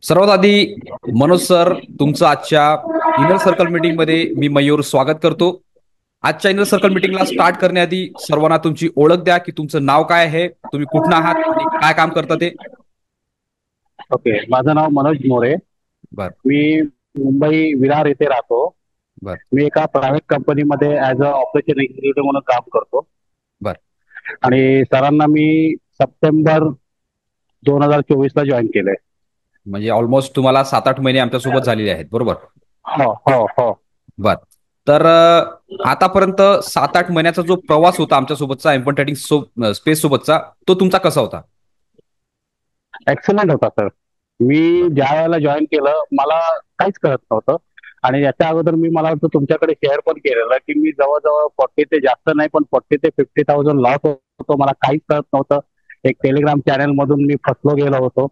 सर्वात आधी मनोज सर, तुमचं आजच्या इनर सर्कल मीटिंग मध्ये मी मयूर स्वागत करतो. आजच्या इनर सर्कल मीटिंगला स्टार्ट करण्याआधी सर्वांना तुमची ओळख द्या, की तुमचं नाव काय आहे, तुम्ही कुठून आहात आणि काय काम करता ते. ओके, माझं नाव मनोज मोरे. बर. मी मुंबई विरार येथे राहतो. बर. मी एका प्रायव्हेट कंपनीमध्ये ऍज अ ऑपरेशन एक्झिक्युटिव्ह म्हणून काम करतो. बर. आणि सरांना मी सप्टेंबर 2024 ला जॉईन केलंय. म्हणजे ऑलमोस्ट तुम्हाला 7-8 महिने आमच्यासोबत झालेले आहेत, बरोबर? हो हो हो. बर. तर आतापर्यंत 7-8 महिन्याचा जो प्रवास होता आमच्यासोबतचा एम्पॉन्टेटिंग स्पेस सोबतचा, तो तुमचा कसा होता? एक्सलंट होता सर. मी बर. ज्या वेळेला जॉईन केलं मला काहीच कळत नव्हतं. आणि याच्या अगोदर मी मला वाटतं तुमच्याकडे शेअर पण केलेलं की मी जवळजवळ 40 ते जास्त नाही पण 40,000 ते 50,000 लॉस होतो. मला काहीच कळत नव्हतं. एक टेलिग्राम चॅनल मधून मी फसलो गेलो होतो.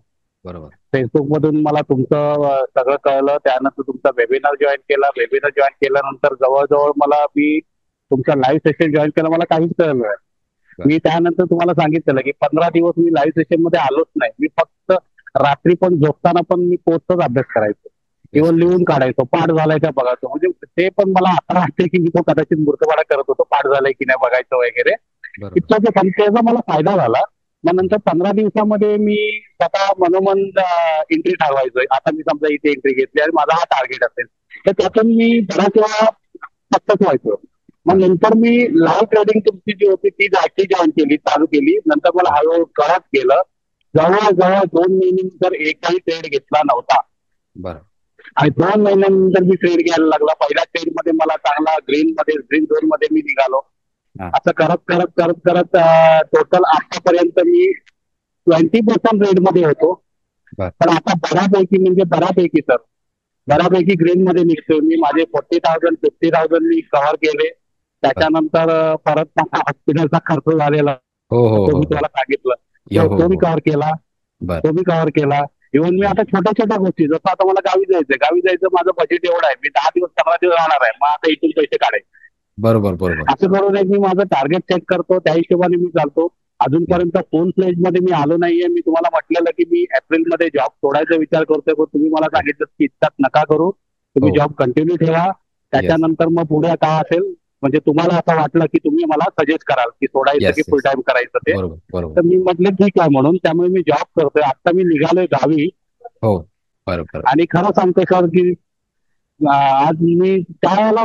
बरोबर. फेसबुक मधून मला तुमचं सगळं कळलं. त्यानंतर तुमचा वेबिनार जॉईन केला. वेबिनार जॉईन केल्यानंतर जवळजवळ मी तुमचं लाईव्ह सेशन जॉईन केलं. मला काहीच कळलं नाही. बर. मी त्यानंतर तुम्हाला सांगितलेलं की 15 दिवस मी लाईव्ह सेशन मध्ये आलोच नाही. मी फक्त रात्री पण झोपताना पण मी कोर्सचाच अभ्यास करायचो. येस. किंवा लिहून काढायचो. पाठ झालाय का बघायचो. म्हणजे ते पण मला आता वाटते की मी तो कदाचित मूर्खपणा करत होतो. पाठ झालाय की नाही बघायचं वगैरे. बरोबर. इतकं पण त्याचा मला फायदा झाला. मग नंतर 15 दिवसामध्ये मी स्वतः मनोमन एंट्री ठरवायचोय. आता मी समजा इथे एंट्री घेतली आणि माझा हा टार्गेट असेल तर त्यातून मी बऱ्याच वेळा सक्सेस व्हायचो. मग नंतर मी लाईव्ह ट्रेडिंग तुमची जी होती ती जायची जॉईन केली, चालू केली. नंतर मला बर. हळूहळू कळत गेलं. जवळजवळ 2 महिन्यानंतर एकही ट्रेड घेतला नव्हता. बर. आणि 2 महिन्यानंतर मी ट्रेड घ्यायला लागला. पहिल्या ट्रेड मध्ये मला चांगला ग्रीन झोन मध्ये मी निघालो. हा. असं करत करत करत करत टोटल आतापर्यंत मी 20% रेड मध्ये होतो. बर. पण आता बऱ्यापैकी म्हणजे बऱ्यापैकी सर बऱ्यापैकी ग्रीन मध्ये निघतोय मी. माझे 40,000 50,000 मी कव्हर केले. बर. त्याच्यानंतर परत माझा हॉस्पिटलचा खर्च झालेला हो हो तो हो मी हो. तुम्हाला सांगितलं. यो हो तो मी हो. कव्हर केला. बर. तो मी कव्हर केला. इव्हन मी बर. आता छोट्या छोट्या गोष्टी जसं आता मला गावी जायचं माझं बजेट एवढं आहे. मी 10 दिवस 15 दिवस राहणार आहे. मग आता इथून पैसे काढायचे. बरोबर बरोबर. असं करून एक मी माझं टार्गेट सेट करतो. त्या हिशोबाने मी चालतो. या. अजूनपर्यंत फुल फ्लेज मध्ये मी आलो नाहीये. मी तुम्हाला म्हटलेलं की मी एप्रिलमध्ये जॉब सोडायचा विचार करतोय. पण तुम्ही मला या. सांगितलं की इतकाच नका करू. तुम्ही हो. जॉब कंटिन्यू ठेवा. येस. त्याच्यानंतर मग पुढे काय असेल म्हणजे तुम्हाला असं वाटलं की तुम्ही मला सजेस्ट कराल की सोडायचं की येस फुल येस. टाइम करायचं ते. बरोबर बरोबर. तर मी म्हटलं ठीक आहे म्हणून. त्यामुळे मी जॉब करतोय. आता मी निघालोय गावी. हो. बरोबर. आणि खरं सांगतो सर की आज मी त्यावेळेला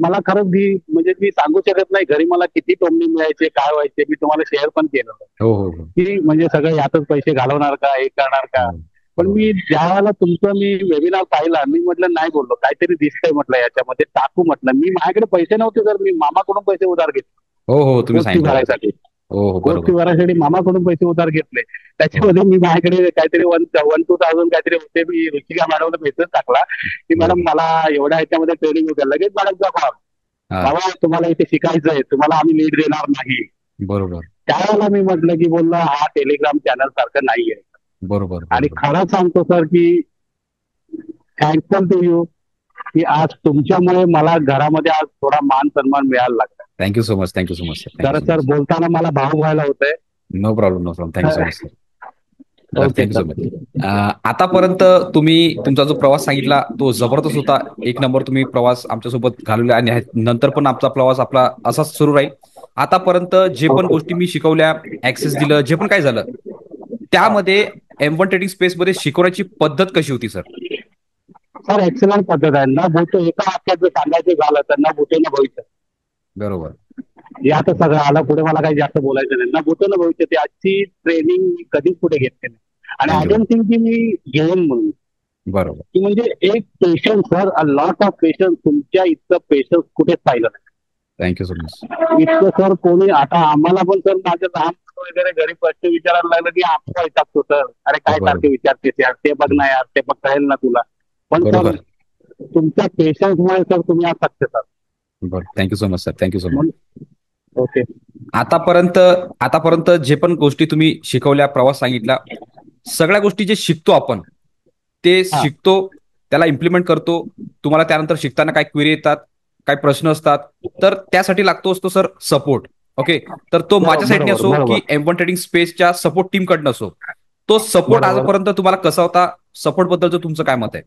मला खरंच म्हणजे मी सांगू शकत नाही घरी मला किती टोमणे मिळायचे काय व्हायचे. मी तुम्हाला शेअर पण केलं हो हो हो. की म्हणजे सगळं यातच पैसे घालवणार का हे करणार का. हो पण हो मी ज्या वेळेला तुमचं मी वेबिनार पाहिला मी म्हटलं नाही बोललो काहीतरी दिसतंय म्हटलं याच्यामध्ये टाकू म्हटलं. मी माझ्याकडे पैसे नव्हते तर मी मामाकडून पैसे उधार घेतले हो हो. तुम्ही कोर्स फी सांगितलं होतं. भरायसाठी. हो हो. कोर्स फी बरोबर. भरायसाठी मामाकडून पैसे उधार घेतले. हो. त्याच्यामध्ये मी माझ्याकडे काहीतरी 1-2,000 काहीतरी होते. मी ऋषिका मॅडमला मेसेज टाकला की मॅडम बरोबर. मला एवढ्या ह्याच्यामध्ये ट्रेनिंग होते. लगेच मॅडमचा कॉल. हा. बाबा तुम्हाला इथे शिकायचं आहे. तुम्हाला आम्ही लीड देणार नाही. बरोबर त्यावेळेला मी म्हटलं की बोललो हा टेलिग्राम चॅनल सारखं नाहीये. बरोबर आणि बरोबर. खरं सांगतो सर की थँक्फुल टू यू की आज तुमच्यामुळे मला घरामध्ये आज थोडा मान सन्मान मिळायला लागला. Thank you so much. Thank you so much sir. Thank you तर सो सर मच. बोलताना मला भाव व्हायला होतंय. No problem no problem. Thank you so much sir. तर okay thank you so sir. Much. आतापर्यंत तुम्ही तुमचा जो प्रवास सांगितला तो जबरदस्त होता. एक नंबर तुम्ही प्रवास आमच्यासोबत घालवला आणि नंतर पण आमचा प्रवास आपला असाच सुरू राहील. आतापर्यंत जे पण ओके. गोष्टी मी शिकवल्या, ऍक्सेस दिलं, जे पण काय झालं, हा. त्यामध्ये M1 ट्रेडिंग स्पेसमध्ये शिकवण्याची पद्धत कशी होती सर? सर एक्सलंट पद्धत आहे. न भूतो एका वाक्यात जर सांगायचं झालं तर न भूतो न भविष्य. बरोबर. यात सगळं आलं. पुढे मला काही जास्त बोलायचं नाही. न भूतो न भविष्य. ती आजची ट्रेनिंग मी कधीच पुढे घेतली नाही. आणि I thank you don't sir. Think की मी घेईन म्हणून. बरोबर. की म्हणजे एक patience sir a lot of patience. तुमच्या इतकं पेशन्स कुठेच पाहिलं नाही. Thank you so much. इतकं सर कोणी आता आम्हाला पण सर माझ्या लहान मुलं वगैरे घरी प्रश्न विचारायला लागलं की आम्हाला वैतागतो सर. अरे काय सारखे बरोबर. विचारतेस यार ते बघ ना यार ते बघ कळेल ना तुला. पण सर बरोबर. तुमच्या पेशन्समुळे सर तुम्ही आज सक्सेस आहात. बरं. Thank you so much sir. Thank you so much. Okay. आतापर्यंत आतापर्यंत जे पण गोष्टी तुम्ही शिकवल्या, प्रवास सांगितला, सगळ्या गोष्टी जे शिकतो आपण, ते हा. शिकतो, त्याला इम्प्लिमेंट करतो. तुम्हाला त्यानंतर शिकताना काय क्वेरी येतात, काय प्रश्न असतात, तर त्यासाठी लागतो असतो सर सपोर्ट. ओके. तर तो माझ्या बरोबर साईडने बरोबर असो की बरोबर. M1 ट्रेडिंग स्पेसच्या सपोर्ट टीमकडनं असो, तो सपोर्ट बरोबर. आजपर्यंत तुम्हाला कसा होता? सपोर्ट बद्दलचं तुमचं काय मत आहे?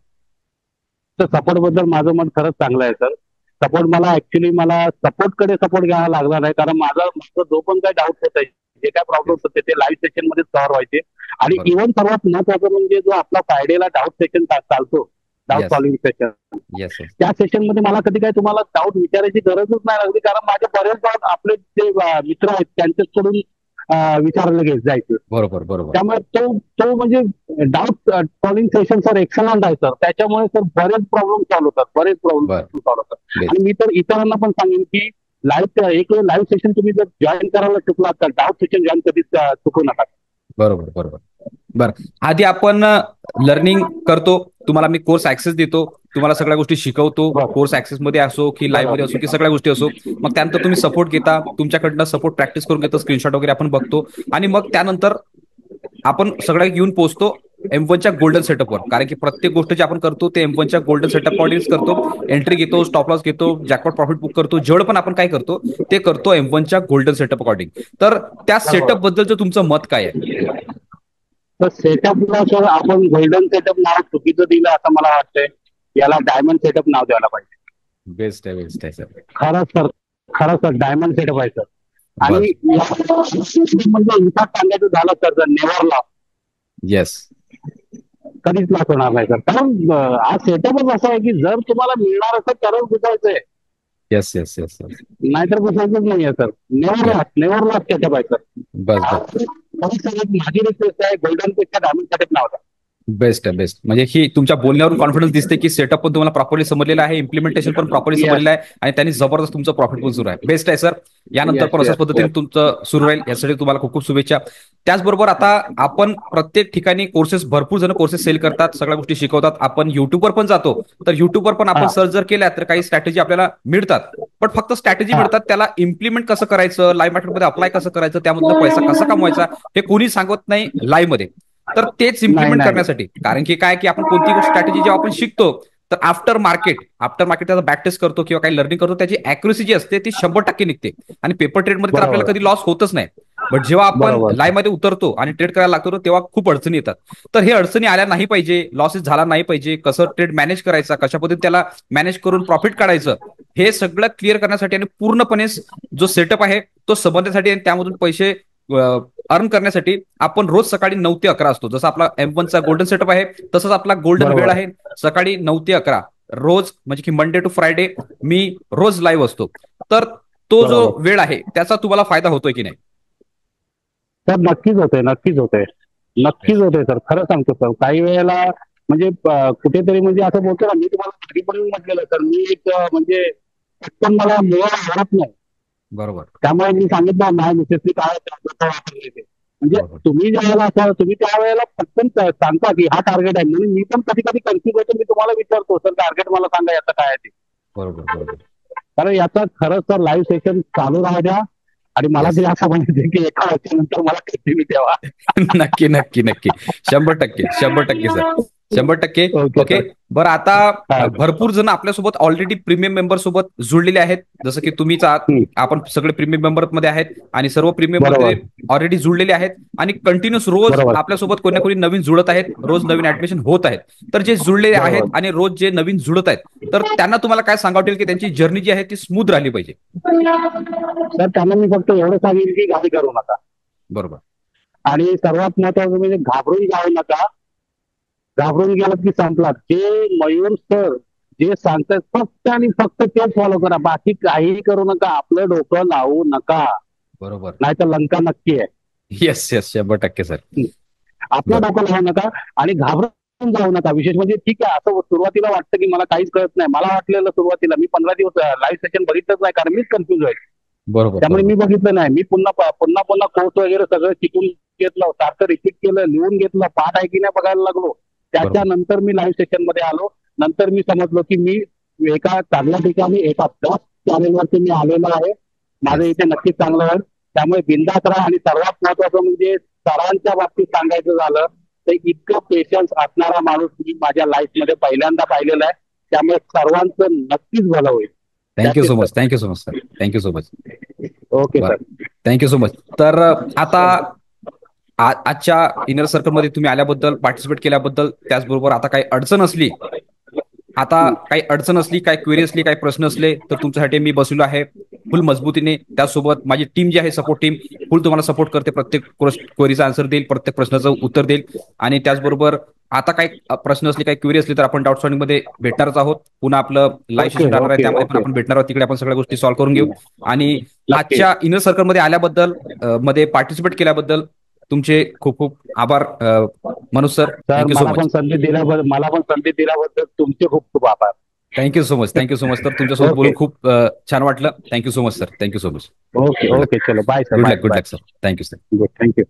तर सपोर्ट बद्दल माझं मत खरंच चांगलं आहे सर. सपोर्ट मला ऍक्च्युली मला सपोर्टकडे सपोर्ट घ्यावा लागला नाही, कारण माझा जो पण काही डाऊट होते, जे काय प्रॉब्लेम होते ते लाईव्ह सेशन मध्ये कव्हर व्हायचे. आणि बरोबर. इव्हन सर्वात महत्वाचं म्हणजे जो आपला फ्रायडेला डाऊट सेशन चालतो, doubt yes, solving session, yes, yes. त्या सेशन मध्ये मला कधी काय तुम्हाला डाऊट विचारायची गरजच नाही लागली, कारण माझे बरेच डाऊट आपले जे मित्र आहेत त्यांच्याकडून विचारलं जायचं. बरोबर, बरोबर. त्यामुळे तो तो म्हणजे doubt solving session sir excellent आहे सर. त्याच्यामुळे सर बरेच प्रॉब्लेम सॉल्व्ह होतात, बरेच प्रॉब्लेम बर सॉल्व्ह होतात. बेस. आणि मी तर इतरांना पण सांगेन की लाईव्ह सेशन तुम्ही जर जॉईन करायला चुकलात तर डाऊट सेशन जॉईन कधीच चुकू नका. बरोबर, बरोबर. बर, आधी आपण लर्निंग करतो, तुम्हाला मी कोर्स ऍक्सेस देतो, तुम्हाला सगळ्या गोष्टी शिकवतो, कोर्स ऍक्सेस मध्ये असो की लाईव्ह मध्ये असो की सगळ्या गोष्टी असो. मग त्यानंतर तुम्ही सपोर्ट घेता, तुमच्याकडनं सपोर्ट प्रॅक्टिस करून घेतो, स्क्रीनशॉट वगैरे आपण बघतो. आणि मग त्यानंतर आपण सगळ्या घेऊन पोहोचतो M1च्या गोल्डन सेटअपवर. कारण की प्रत्येक गोष्ट जे आपण करतो ते M1च्या गोल्डन सेटअप अकॉर्डिंगच करतो. एंट्री घेतो, स्टॉप लॉस घेतो, जॅकपॉट प्रॉफिट बुक करतो, जेवढं पण आपण काय करतो ते करतो M1च्या गोल्डन सेटअप अकॉर्डिंग. तर त्या सेटअप बद्दलचं तुमचं मत काय आहे? तर सेटअपला सर आपण गोल्डन सेटअप नाव चुकीचं दिलं असं मला वाटतंय. याला डायमंड सेटअप नाव द्यायला पाहिजे. बेस्ट आहे, बेस्ट आहे सर. खरंच सर डायमंड सेटअप आहे सर. बस. आणि म्हणजे इम्पॅक्ट सांगायचं झालं तर नेव्हर लॉस, येस, कधीच लॉस होणार नाही सर. कारण हा सेटअपच असा आहे की जर तुम्हाला मिळणार असेल तरच घुसायचंय, येस, येस, येस, येस. नाहीतर घुसायचंच नाहीये सर. नेव्हर लॉस सेटअप आहे सर. बस, बस. माझी रिक्वेस्ट आहे गोल्डन पेक्षा डायमंड सेटअप नाव द्या. बेस्ट आहे, बेस्ट. म्हणजे ही तुमच्या बोलण्यावरून कॉन्फिडन्स दिसते की सेटअप पण तुम्हाला प्रॉपरली समजलेला आहे, इम्प्लिमेंटेशन पण प्रॉपरली येस, समजलेलं आहे आणि त्यांनी जबरदस्त तुमचं प्रॉफिट पण सुरू आहे. बेस्ट आहे सर. यानंतर येस, पण अशाच येस, पद्धतीने येस. तुमचं सुरू राहील, यासाठी तुम्हाला खूप खूप शुभेच्छा. त्याचबरोबर आता आपण प्रत्येक ठिकाणी कोर्सेस, भरपूर जण कोर्सेस सेल करतात, सगळ्या गोष्टी शिकवतात. आपण युट्यूबवर पण जातो, तर युट्यूबवर पण आपण हा, सर्च जर केल्या तर काही स्ट्रॅटेजी आपल्याला मिळतात. पण फक्त स्ट्रॅटेजी हा. मिळतात, त्याला इम्प्लिमेंट कसं करायचं, लाईव्ह मार्केटमध्ये अप्लाय कसं करायचं, त्यामधनं पैसा कसा कमवायचा हे कोणी सांगत नाही लाईव्ह मध्ये. तर तेच नाही इम्प्लिमेंट नाही करण्यासाठी, कारण की काय की आपण कोणती गोष्ट स्ट्रॅटेजी जेव्हा आपण शिकतो तर आफ्टर मार्केट त्याचा बॅक टेस्ट करतो किंवा काही लर्निंग करतो, त्याची अॅक्युरेसी जी असते ती 100% निघते. आणि पेपर ट्रेडमध्ये तर आपल्याला बरोबर कधी लॉस होतच नाही. बट जेव्हा आपण बरोबर लाईव्ह मध्ये उतरतो आणि ट्रेड करायला लागतो तेव्हा खूप अडचणी येतात. तर हे अडचणी आल्या नाही पाहिजे, लॉसेस झाला नाही पाहिजे, कसं ट्रेड मॅनेज करायचा, कशा पद्धतीने त्याला मॅनेज करून प्रॉफिट काढायचं, हे सगळं क्लिअर करण्यासाठी आणि पूर्णपणे जो सेटअप आहे तो समजण्यासाठी आणि त्यामधून पैसे अर्न करण्यासाठी आपण रोज सकाळी 9 ते 11 असतो. जसं आपला M1चा गोल्डन सेटअप आहे तसंच आपला गोल्डन वेळ बरोबर आहे सकाळी 9 ते 11 रोज, म्हणजे की मंडे टू फ्रायडे मी रोज लाईव्ह असतो. तर तो जो बरोबर वेळ आहे त्याचा तुम्हाला फायदा होतोय की नाही? सर नक्कीच होतंय, नक्कीच होतंय, नक्कीच होतंय सर. खरं सांगतो सर. काही वेळेला म्हणजे कुठेतरी म्हणजे असं बोलतो ना, मी तुम्हाला घरी पण म्हटलेलं सर, मी एक म्हणजे पटकन मला मिळायला आवडत नाही. बरोबर, त्यामुळे मी सांगितलं माझ्या मिसेसनी काय वापरले ते. म्हणजे बरोबर, तुम्ही ज्या वेळेला असाल तुम्ही त्या वेळेला पटकन सांगता की हा टार्गेट आहे, म्हणून मी पण कधी कधी कन्फ्युज होतो. मी तुम्हाला विचारतो सर टार्गेट मला सांगा याचं काय आहे ते. बरोबर, बरोबर. कारण याचा खरंच तर लाईव्ह सेशन चालू राहू द्या. आणि मला येस. तरी असं म्हणायचं की एका वर्षानंतर मला कंटिन्यू ठेवा. नक्की, नक्की, नक्की. 100%, 100% सर. 100%. Okay okay. सर. बरं, आता हा. भरपूर जण आपल्यासोबत ऑलरेडी प्रीमियम मेंबर सोबत जुळलेले आहेत, जसं की तुम्हीच आहात. हम्म. आपण सगळे प्रीमियम मेंबर मध्ये आहेत आणि सर्व प्रीमियम मध्ये बरोबर ऑलरेडी जुळलेले आहेत आणि कंटिन्यूस रोज बरोबर आपल्यासोबत कोणी ना कोणी नवीन जुळत आहेत, रोज नवीन ऍडमिशन होत आहेत. तर जे जुळलेले आहेत बरोबर आणि रोज जे नवीन जुळत आहेत, तर त्यांना तुम्हाला काय सांगावं वाटेल की त्यांची जर्नी जी आहे ती स्मूथ राहिली पाहिजे? सर. त्यांना मी फक्त एवढं सांगेन की घाई करू नका. बरोबर, आणि सर्वात महत्वाचं म्हणजे घाबरून जाऊ नका. घाबरून गेलात की संपलात. जे मयूर सर जे सांगतात फक्त आणि फक्त तेच फॉलो करा. बाकी काहीही करू नका. आपलं डोकं लावू नका, बरोबर. नाहीतर लंका नक्की आहे. Yes, yes. 100% सर. आपलं बरं. डोकं लावू नका आणि घाबरून जाऊ नका. विशेष म्हणजे ठीक आहे, असं सुरुवातीला वाटतं की मला काहीच कळत नाही. मला वाटलेलं सुरुवातीला मी 15 दिवस लाईव्ह सेशन बघितलंच नाही, कारण मीच कन्फ्युज व्हायचं. बरोबर, त्यामुळे बरोबर, मी बघितलं नाही. मी पुन्हा पुन्हा पुन्हा कोर्स वगैरे सगळं शिकून घेतलं, सारखं रिपीट केलं, लिहून घेतलं, पाठ आहे की नाही बघायला लागलो. बरोबर. त्याच्यानंतर मी लाईव्ह सेशन मध्ये आलो. नंतर मी समजलो की मी एका चांगल्या ठिकाणी एका टॉप चॅनेलवरती मी आलेलो आहे. माझं Yes. इथे नक्कीच चांगलं होईल. त्यामुळे बिंदास राहा. आणि सर्वात महत्वाचं म्हणजे सरांच्या बाबतीत सांगायचं झालं तर इतकं पेशन्स असणारा माणूस मी माझ्या लाईफ मध्ये पहिल्यांदा पाहिलेला आहे. त्यामुळे सर्वांचं नक्कीच भलं होईल. Thank you That's so it, much, sir. Thank you so much sir, thank you so much. Okay बरं, सर. Thank you so much. तर आता आजच्या इनर सर्कलमध्ये तुम्ही आल्याबद्दल, पार्टिसिपेट केल्याबद्दल, त्याचबरोबर आता काही अडचण असली, काही क्वेरी असली, काही प्रश्न असले, तर तुमच्यासाठी मी बसलेलो आहे फुल मजबूतीने. त्यासोबत माझी टीम जी आहे, सपोर्ट टीम, फुल तुम्हाला सपोर्ट करते. प्रत्येक क्वेरीचा आन्सर देईल, प्रत्येक प्रश्नाचं उत्तर देईल. आणि त्याचबरोबर आता काही प्रश्न असले, काही क्वेरी असली, तर आपण डाऊट सॉल्विंग मध्ये भेटणारच आहोत. पुन्हा आपलं लाईव्ह ओके सेशन राहणार आहे, ओके त्यामध्ये पण ओके. आपण भेटणार आहोत. तिकडे आपण सगळ्या गोष्टी सॉल्व्ह करून घेऊ. आणि नक्की. आजच्या इनर सर्कलमध्ये आल्याबद्दल, मध्ये पार्टिसिपेट केल्याबद्दल तुमचे खूप खूप आभार, Manoj sir. Sir thank you so much. मला पण संधी दिल्याबद्दल तुमचे खूप खूप आभार. Thank you so much. Thank you so much. तर तुमच्यासोबत ओके बोलून खूप छान वाटलं. Thank you so much sir. Thank you so much. Okay good luck. Okay. चलो bye sir, good bye luck. Good bye. Luck sir. Thank you sir. Good, thank you.